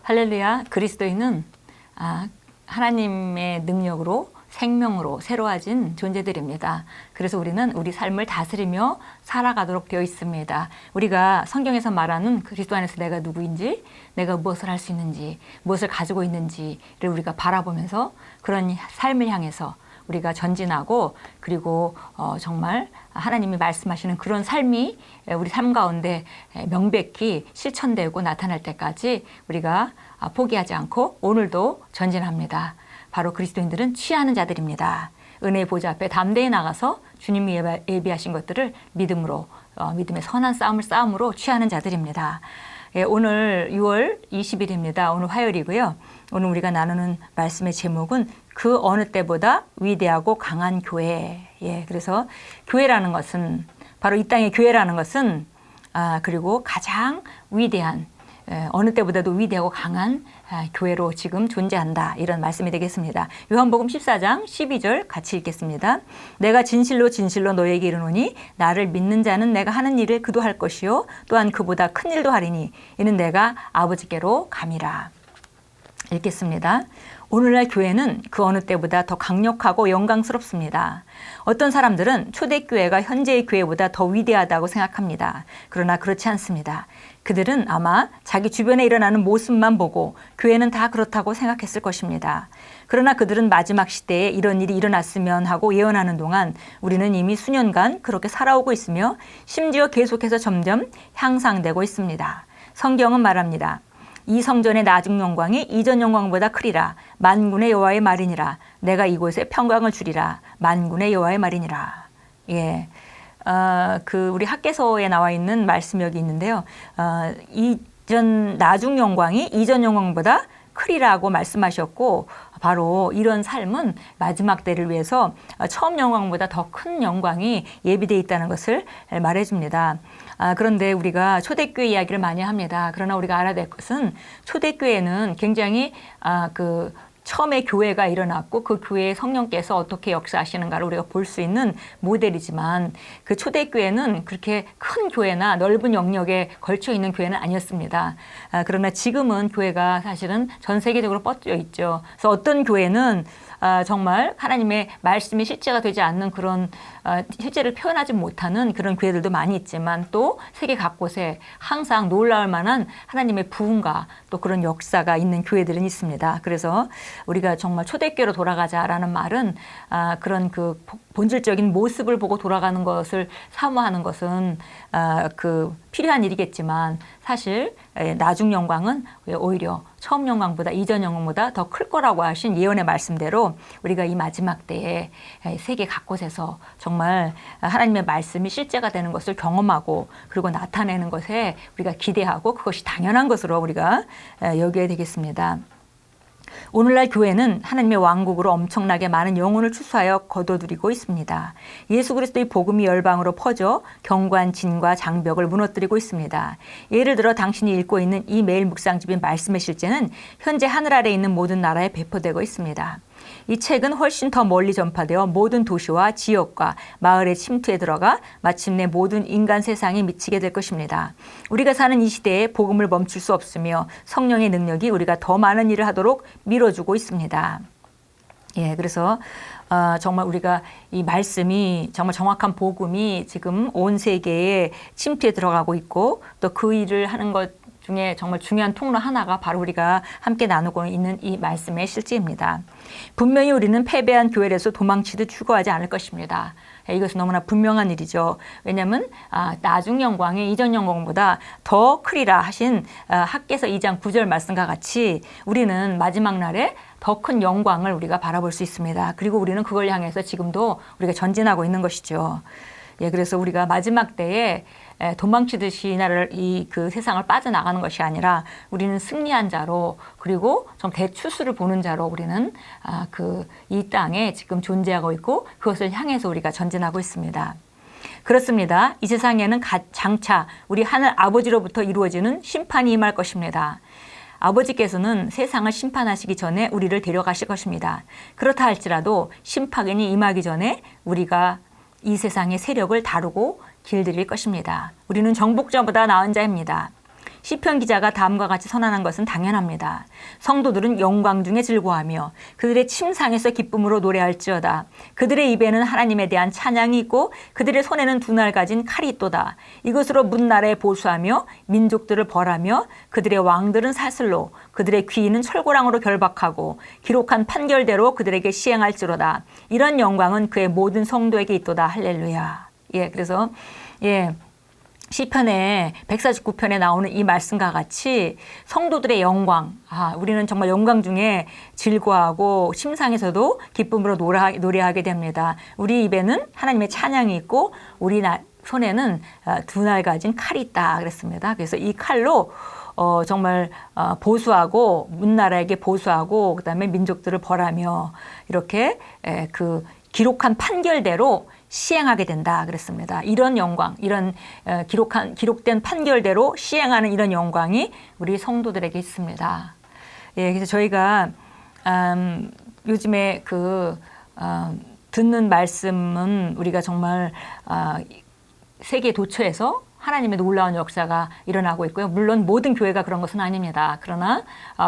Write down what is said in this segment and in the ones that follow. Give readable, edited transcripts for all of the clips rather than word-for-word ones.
할렐루야. 그리스도인은 하나님의 능력으로 생명으로 새로워진 존재들입니다. 그래서 우리는 우리 삶을 다스리며 살아가도록 되어 있습니다. 우리가 성경에서 말하는 그리스도 안에서 내가 누구인지, 내가 무엇을 할 수 있는지, 무엇을 가지고 있는지를 우리가 바라보면서 그런 삶을 향해서 우리가 전진하고, 그리고 정말 하나님이 말씀하시는 그런 삶이 우리 삶 가운데 명백히 실천되고 나타날 때까지 우리가 포기하지 않고 오늘도 전진합니다. 바로 그리스도인들은 취하는 자들입니다. 은혜의 보좌 앞에 담대히 나가서 주님이 예비하신 것들을 믿음으로, 믿음의 선한 싸움으로 취하는 자들입니다. 오늘 6월 20일입니다. 오늘 화요일이고요. 오늘 우리가 나누는 말씀의 제목은 그 어느 때보다 위대하고 강한 교회. 그래서 교회라는 것은, 바로 이 땅의 교회라는 것은, 그리고 가장 위대한, 어느 때보다도 위대하고 강한 교회로 지금 존재한다. 이런 말씀이 되겠습니다. 요한복음 14장 12절 같이 읽겠습니다. 내가 진실로 진실로 너에게 이르노니 나를 믿는 자는 내가 하는 일을 그도 할 것이요 또한 그보다 큰 일도 하리니 이는 내가 아버지께로 감이라. 읽겠습니다. 오늘날 교회는 그 어느 때보다 더 강력하고 영광스럽습니다. 어떤 사람들은 초대교회가 현재의 교회보다 더 위대하다고 생각합니다. 그러나 그렇지 않습니다. 그들은 아마 자기 주변에 일어나는 모습만 보고 교회는 다 그렇다고 생각했을 것입니다. 그러나 그들은 마지막 시대에 이런 일이 일어났으면 하고 예언하는 동안 우리는 이미 수년간 그렇게 살아오고 있으며 심지어 계속해서 점점 향상되고 있습니다. 성경은 말합니다. 이 성전의 나중 영광이 이전 영광보다 크리라. 만군의 여호와의 말이니라. 내가 이곳에 평강을 주리라. 만군의 여호와의 말이니라. 우리 학개서에 나와 있는 말씀 여기 있는데요. 나중 영광이 이전 영광보다 크리라고 말씀하셨고, 바로 이런 삶은 마지막 때를 위해서 처음 영광보다 더 큰 영광이 예비되어 있다는 것을 말해줍니다. 그런데 우리가 초대교회 이야기를 많이 합니다. 그러나 우리가 알아야 될 것은 초대교회는 굉장히 처음에 교회가 일어났고 그 교회의 성령께서 어떻게 역사하시는가를 우리가 볼 수 있는 모델이지만, 그 초대교회는 그렇게 큰 교회나 넓은 영역에 걸쳐 있는 교회는 아니었습니다. 그러나 지금은 교회가 사실은 전 세계적으로 뻗져 있죠. 그래서 어떤 교회는 정말 하나님의 말씀이 실제가 되지 않는 그런 실제를 표현하지 못하는 그런 교회들도 많이 있지만, 또 세계 각곳에 항상 놀라울 만한 하나님의 부흥과 또 그런 역사가 있는 교회들은 있습니다. 그래서 우리가 정말 초대교회로 돌아가자라는 말은 그런 그 본질적인 모습을 보고 돌아가는 것을 사모하는 것은 필요한 일이겠지만, 사실 나중 영광은 오히려 처음 영광보다 이전 영광보다 더 클 거라고 하신 예언의 말씀대로 우리가 이 마지막 때에 세계 각곳에서 정말 하나님의 말씀이 실제가 되는 것을 경험하고 그리고 나타내는 것에 우리가 기대하고 그것이 당연한 것으로 우리가 여겨야 되겠습니다. 오늘날 교회는 하나님의 왕국으로 엄청나게 많은 영혼을 추수하여 거둬들이고 있습니다. 예수 그리스도의 복음이 열방으로 퍼져 견고한 진과 장벽을 무너뜨리고 있습니다. 예를 들어 당신이 읽고 있는 이 매일 묵상집인 말씀의 실제는 현재 하늘 아래에 있는 모든 나라에 배포되고 있습니다. 이 책은 훨씬 더 멀리 전파되어 모든 도시와 지역과 마을의 침투에 들어가 마침내 모든 인간 세상에 미치게 될 것입니다. 우리가 사는 이 시대에 복음을 멈출 수 없으며 성령의 능력이 우리가 더 많은 일을 하도록 밀어주고 있습니다. 그래서 정말 우리가 이 말씀이 정말 정확한 복음이 지금 온 세계에 침투에 들어가고 있고, 또 그 일을 하는 것 중에 정말 중요한 통로 하나가 바로 우리가 함께 나누고 있는 이 말씀의 실제입니다. 분명히 우리는 패배한 교회에서 도망치듯 추구하지 않을 것입니다. 이것은 너무나 분명한 일이죠. 왜냐하면 나중 영광이 이전 영광보다 더 크리라 하신 학개서 2장 9절 말씀과 같이 우리는 마지막 날에 더 큰 영광을 우리가 바라볼 수 있습니다. 그리고 우리는 그걸 향해서 지금도 우리가 전진하고 있는 것이죠. 그래서 우리가 마지막 때에 도망치듯이 그 세상을 빠져나가는 것이 아니라 우리는 승리한 자로, 그리고 좀 대추수를 보는 자로 우리는 이 땅에 지금 존재하고 있고 그것을 향해서 우리가 전진하고 있습니다. 그렇습니다. 이 세상에는 장차 우리 하늘 아버지로부터 이루어지는 심판이 임할 것입니다. 아버지께서는 세상을 심판하시기 전에 우리를 데려가실 것입니다. 그렇다 할지라도 심판이 임하기 전에 우리가 이 세상의 세력을 다루고 길들일 것입니다. 우리는 정복자보다 나은 자입니다. 시편 기자가 다음과 같이 선언한 것은 당연합니다. 성도들은 영광 중에 즐거워하며 그들의 침상에서 기쁨으로 노래할지어다. 그들의 입에는 하나님에 대한 찬양이 있고 그들의 손에는 두 날 가진 칼이 있도다. 이것으로 문나라에 보수하며 민족들을 벌하며 그들의 왕들은 사슬로 그들의 귀인은 철고랑으로 결박하고 기록한 판결대로 그들에게 시행할지로다. 이런 영광은 그의 모든 성도에게 있도다. 할렐루야. 예, 그래서 시편의 149편에 나오는 이 말씀과 같이 성도들의 영광, 우리는 정말 영광 중에 즐거워하고 심상에서도 기쁨으로 노래하게 됩니다. 우리 입에는 하나님의 찬양이 있고 우리 손에는 두 날 가진 칼이 있다 그랬습니다. 그래서 이 칼로 정말 보수하고 문나라에게 보수하고 그다음에 민족들을 벌하며 이렇게 그 기록한 판결대로 시행하게 된다 그랬습니다. 이런 영광, 이런 기록된 판결대로 시행하는 이런 영광이 우리 성도들에게 있습니다. 예, 그래서 저희가 요즘에 듣는 말씀은 우리가 정말 세계 도처에서 하나님의 놀라운 역사가 일어나고 있고요. 물론 모든 교회가 그런 것은 아닙니다. 그러나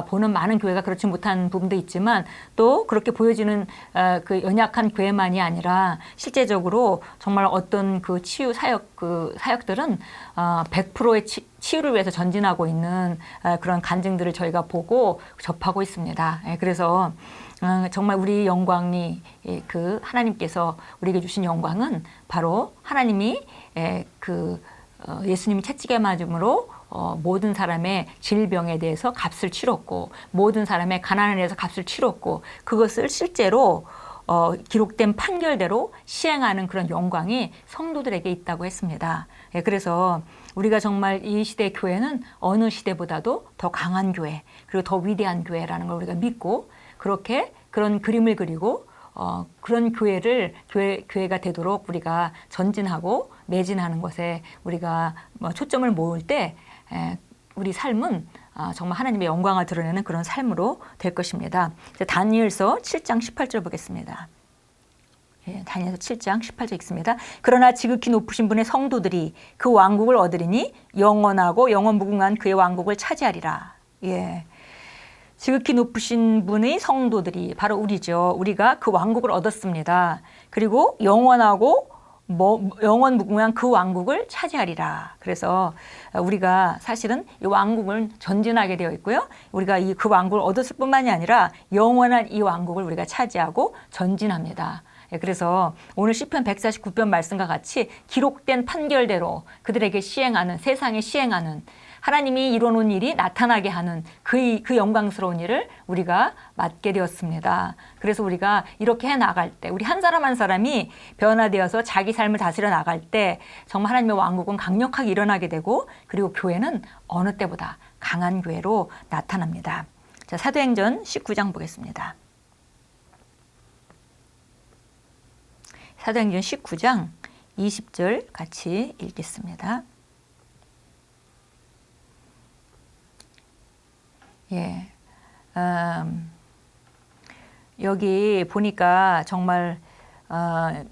보는 많은 교회가 그렇지 못한 부분도 있지만 또 그렇게 보여지는 그 연약한 교회만이 아니라 실제적으로 정말 어떤 그 치유 사역들은 100%의 치유를 위해서 전진하고 있는 그런 간증들을 저희가 보고 접하고 있습니다. 그래서 정말 우리 영광이 하나님께서 우리에게 주신 영광은 바로 하나님이 예수님이 채찍에 맞음으로 모든 사람의 질병에 대해서 값을 치렀고 모든 사람의 가난에 대해서 값을 치렀고 그것을 실제로 기록된 판결대로 시행하는 그런 영광이 성도들에게 있다고 했습니다. 그래서 우리가 정말 이 시대의 교회는 어느 시대보다도 더 강한 교회 그리고 더 위대한 교회라는 걸 우리가 믿고 그렇게 그런 그림을 그리고 그런 교회가 되도록 우리가 전진하고 매진하는 것에 우리가 초점을 모을 때 우리 삶은 정말 하나님의 영광을 드러내는 그런 삶으로 될 것입니다. 다니엘서 7장 18절 보겠습니다. 다니엘서 7장 18절 읽습니다. 그러나 지극히 높으신 분의 성도들이 그 왕국을 얻으리니 영원하고 영원무궁한 그의 왕국을 차지하리라. 예. 지극히 높으신 분의 성도들이 바로 우리죠. 우리가 그 왕국을 얻었습니다. 그리고 영원하고 영원무궁한 그 왕국을 차지하리라. 그래서 우리가 사실은 이 왕국을 전진하게 되어 있고요. 우리가 그 왕국을 얻었을 뿐만이 아니라 영원한 이 왕국을 우리가 차지하고 전진합니다. 그래서 오늘 시편 149편 말씀과 같이 기록된 판결대로 그들에게 시행하는 세상에 시행하는 하나님이 이뤄놓은 일이 나타나게 하는 그 영광스러운 일을 우리가 맡게 되었습니다. 그래서 우리가 이렇게 해나갈 때 우리 한 사람 한 사람이 변화되어서 자기 삶을 다스려 나갈 때 정말 하나님의 왕국은 강력하게 일어나게 되고 그리고 교회는 어느 때보다 강한 교회로 나타납니다. 자, 사도행전 19장 보겠습니다. 사도행전 19장 20절 같이 읽겠습니다. 예, 여기 보니까 정말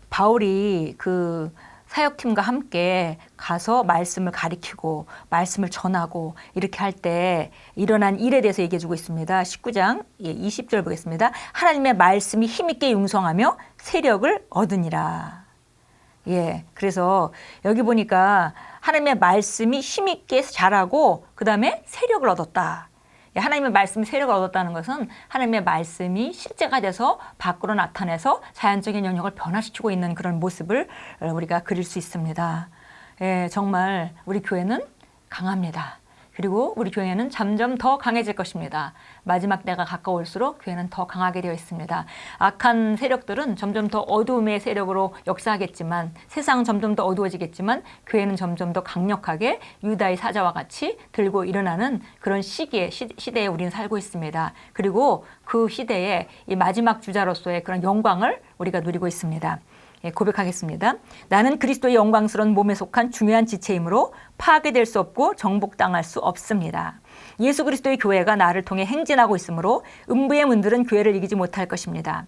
바울이 그 사역팀과 함께 가서 말씀을 가리키고 말씀을 전하고 이렇게 할 때 일어난 일에 대해서 얘기해 주고 있습니다. 19장 20절 보겠습니다. 하나님의 말씀이 힘있게 융성하며 세력을 얻으니라. 예, 그래서 여기 보니까 하나님의 말씀이 힘있게 자라고 그 다음에 세력을 얻었다. 하나님의 말씀이 세력을 얻었다는 것은 하나님의 말씀이 실제가 돼서 밖으로 나타내서 자연적인 영역을 변화시키고 있는 그런 모습을 우리가 그릴 수 있습니다. 예, 정말 우리 교회는 강합니다. 그리고 우리 교회는 점점 더 강해질 것입니다. 마지막 때가 가까울수록 교회는 더 강하게 되어 있습니다. 악한 세력들은 점점 더 어두움의 세력으로 역사하겠지만 세상은 점점 더 어두워지겠지만 교회는 점점 더 강력하게 유다의 사자와 같이 들고 일어나는 그런 시대에 우리는 살고 있습니다. 그리고 그 시대에 이 마지막 주자로서의 그런 영광을 우리가 누리고 있습니다. 고백하겠습니다. 나는 그리스도의 영광스러운 몸에 속한 중요한 지체이므로 파괴될 수 없고 정복당할 수 없습니다. 예수 그리스도의 교회가 나를 통해 행진하고 있으므로 음부의 문들은 교회를 이기지 못할 것입니다.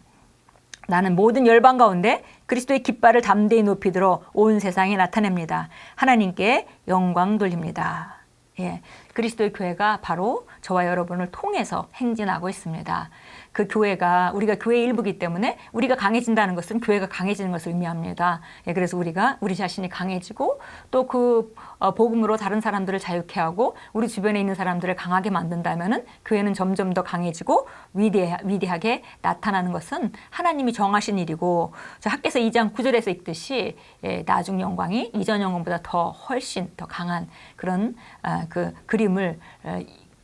나는 모든 열방 가운데 그리스도의 깃발을 담대히 높이 들어 온 세상에 나타냅니다. 하나님께 영광 돌립니다. 예, 그리스도의 교회가 바로 저와 여러분을 통해서 행진하고 있습니다. 그 교회가 우리가 교회의 일부이기 때문에 우리가 강해진다는 것은 교회가 강해지는 것을 의미합니다. 그래서 우리가 우리 자신이 강해지고 또 그 복음으로 다른 사람들을 자유케 하고 우리 주변에 있는 사람들을 강하게 만든다면은 교회는 점점 더 강해지고 위대하게 나타나는 것은 하나님이 정하신 일이고, 학개서 2장 9절에서 읽듯이 나중 영광이 이전 영광보다 더 훨씬 더 강한 그런 그 그림을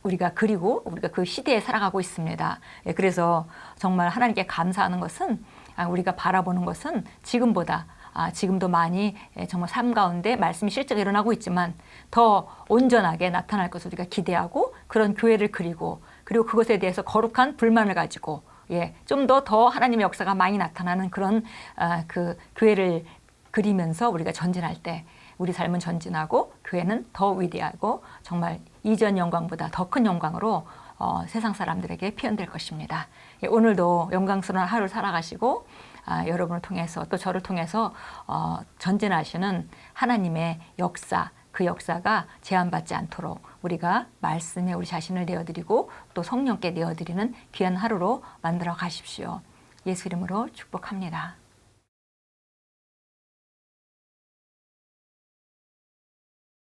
우리가 그리고 우리가 그 시대에 살아가고 있습니다. 그래서 정말 하나님께 감사하는 것은 우리가 바라보는 것은 지금보다 지금도 많이 정말 삶 가운데 말씀이 실제로 일어나고 있지만 더 온전하게 나타날 것을 우리가 기대하고 그런 교회를 그리고 그것에 대해서 거룩한 불만을 가지고 좀 더 하나님의 역사가 많이 나타나는 그런 그 교회를 그리면서 우리가 전진할 때 우리 삶은 전진하고 교회는 더 위대하고 정말 이전 영광보다 더 큰 영광으로 세상 사람들에게 표현될 것입니다. 오늘도 영광스러운 하루를 살아가시고 여러분을 통해서 또 저를 통해서 전진하시는 하나님의 역사, 그 역사가 제한받지 않도록 우리가 말씀에 우리 자신을 내어드리고 또 성령께 내어드리는 귀한 하루로 만들어 가십시오. 예수 이름으로 축복합니다.